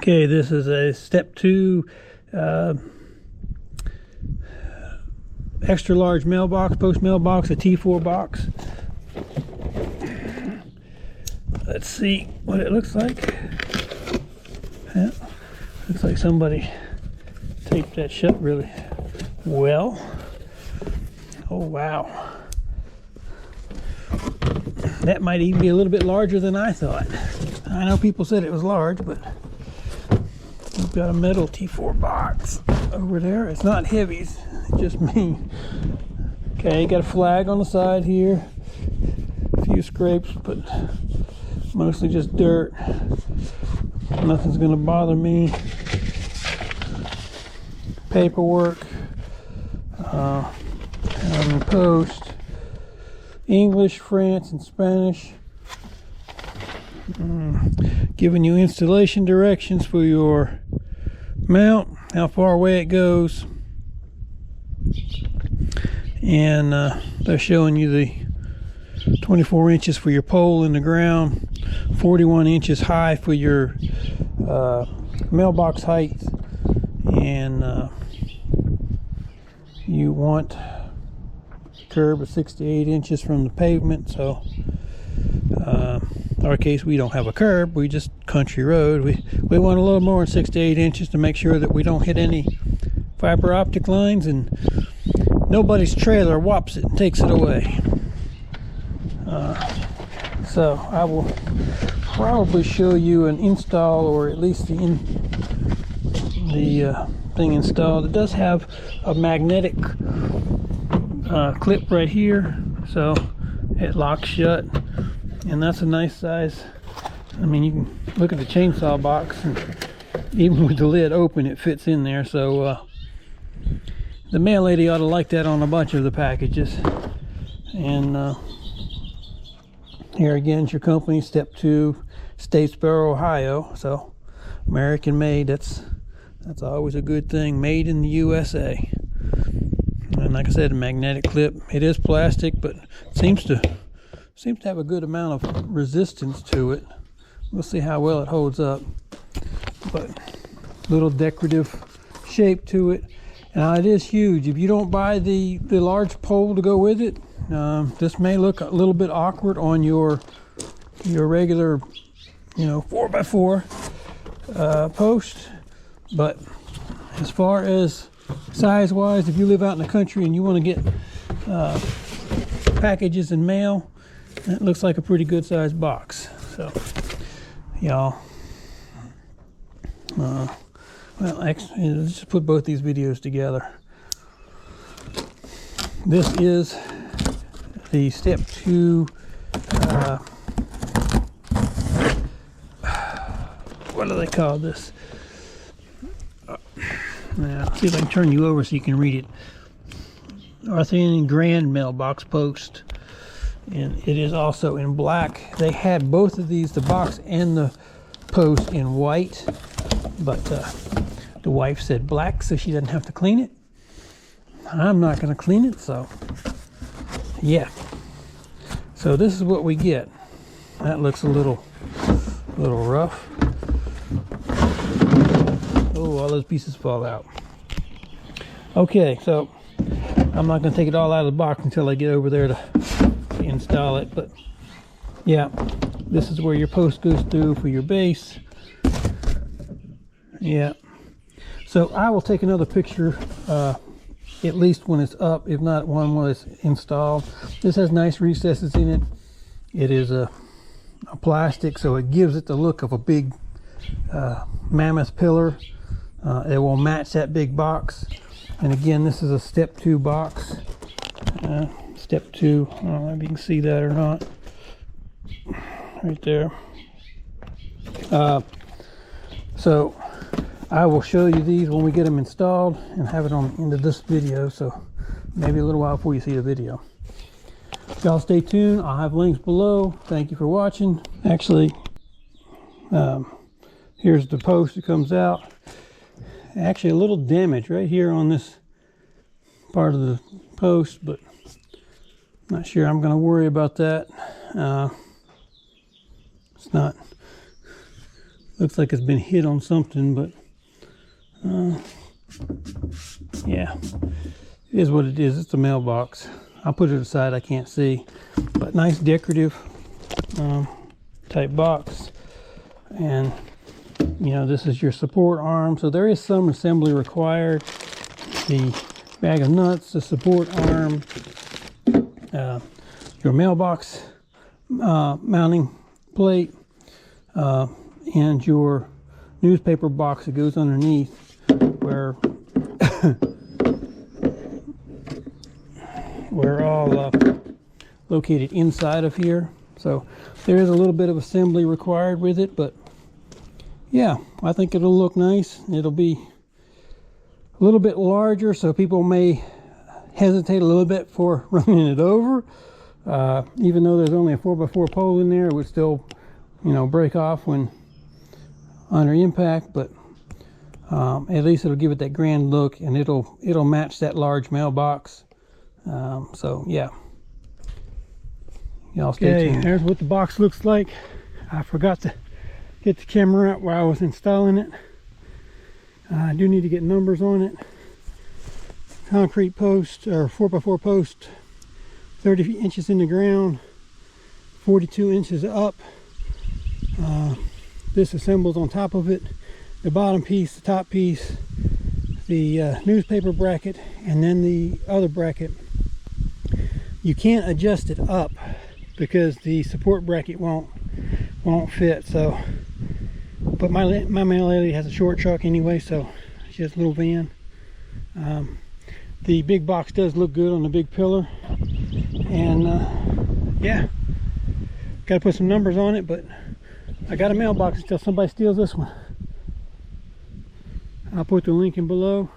Okay, this is a Step 2 extra large mailbox, post mailbox, a T4 box. Let's see what it looks like. Yeah, looks like somebody taped that shut really well. Oh wow. That might even be a little bit larger than I thought. I know people said it was large, but we've got a metal T4 box over there. It's not heavy, it's just me. Okay, got a flag on the side here. A few scrapes, but mostly just dirt. Nothing's gonna bother me. Paperwork. And post. English, France, and Spanish. Giving you installation directions for your mount, how far away it goes, and they're showing you the 24 inches for your pole in the ground, 41 inches high for your mailbox height, and you want curb of 6 to 8 inches from the pavement. So in our case, we don't have a curb, we just country road. We want a little more than 6 to 8 inches to make sure that we don't hit any fiber optic lines and nobody's trailer whops it and takes it away. So I will probably show you an install, or at least the thing installed. It does have a magnetic clip right here, so it locks shut, and that's a nice size. I mean, you can look at the chainsaw box, and even with the lid open it fits in there. So the mail lady ought to like that on a bunch of the packages. And here again is your company, Step 2, Statesboro, Ohio. So American made. That's always a good thing. Made in the USA. And like I said, a magnetic clip. It is plastic, but seems to have a good amount of resistance to it. We'll see how well it holds up. But little decorative shape to it. Now it is huge. If you don't buy the large pole to go with it, this may look a little bit awkward on your regular, 4x4 post. But as far as size wise, if you live out in the country and you want to get packages and mail, it looks like a pretty good sized box. So y'all, well, actually, let's just put both these videos together. This is the Step 2 what do they call this? Now, see if I can turn you over so you can read it. Atherton Grand mailbox post, and it is also in black. They had both of these, the box and the post, in white, but the wife said black so she doesn't have to clean it. I'm not going to clean it, so yeah. So this is what we get. That looks a little rough. Oh, all those pieces fall out. Okay, so I'm not going to take it all out of the box until I get over there to install it. But yeah, this is where your post goes through for your base. Yeah. So I will take another picture, at least when it's up, if not one when it's installed. This has nice recesses in it. It is a plastic, so it gives it the look of a big mammoth pillar. It will match that big box. And again, this is a Step 2 box. Step 2, I don't know if you can see that or not. Right there. So I will show you these when we get them installed and have it on into this video. So maybe a little while before you see the video. Y'all stay tuned. I'll have links below. Thank you for watching. Actually, here's the post that comes out. Actually, a little damage right here on this part of the post, but not sure I'm going to worry about that. It's not Looks like it's been hit on something, but yeah, it is what it is. It's a mailbox. I'll put it aside, I can't see, but nice decorative type box. And you know, this is your support arm, so there is some assembly required. The bag of nuts, the support arm, your mailbox mounting plate, and your newspaper box that goes underneath, where we're all located inside of here. So there is a little bit of assembly required with it, but yeah, I think it'll look nice. It'll be a little bit larger, so people may hesitate a little bit for running it over. Even though there's only a 4x4 pole in there, it would still, you know, break off when under impact, but at least it'll give it that grand look, and it'll match that large mailbox. So yeah, y'all stay tuned. There's what the box looks like. I forgot to get the camera out while I was installing it. I do need to get numbers on it. Concrete post, or 4x4 post, 30 inches in the ground, 42 inches up. This assembles on top of it. The bottom piece, the top piece, the newspaper bracket, and then the other bracket. You can't adjust it up because the support bracket won't fit. So, but my mail lady has a short truck anyway, so she has a little van. The big box does look good on the big pillar, and yeah, got to put some numbers on it, but I got a mailbox until somebody steals this one. I'll put the link in below.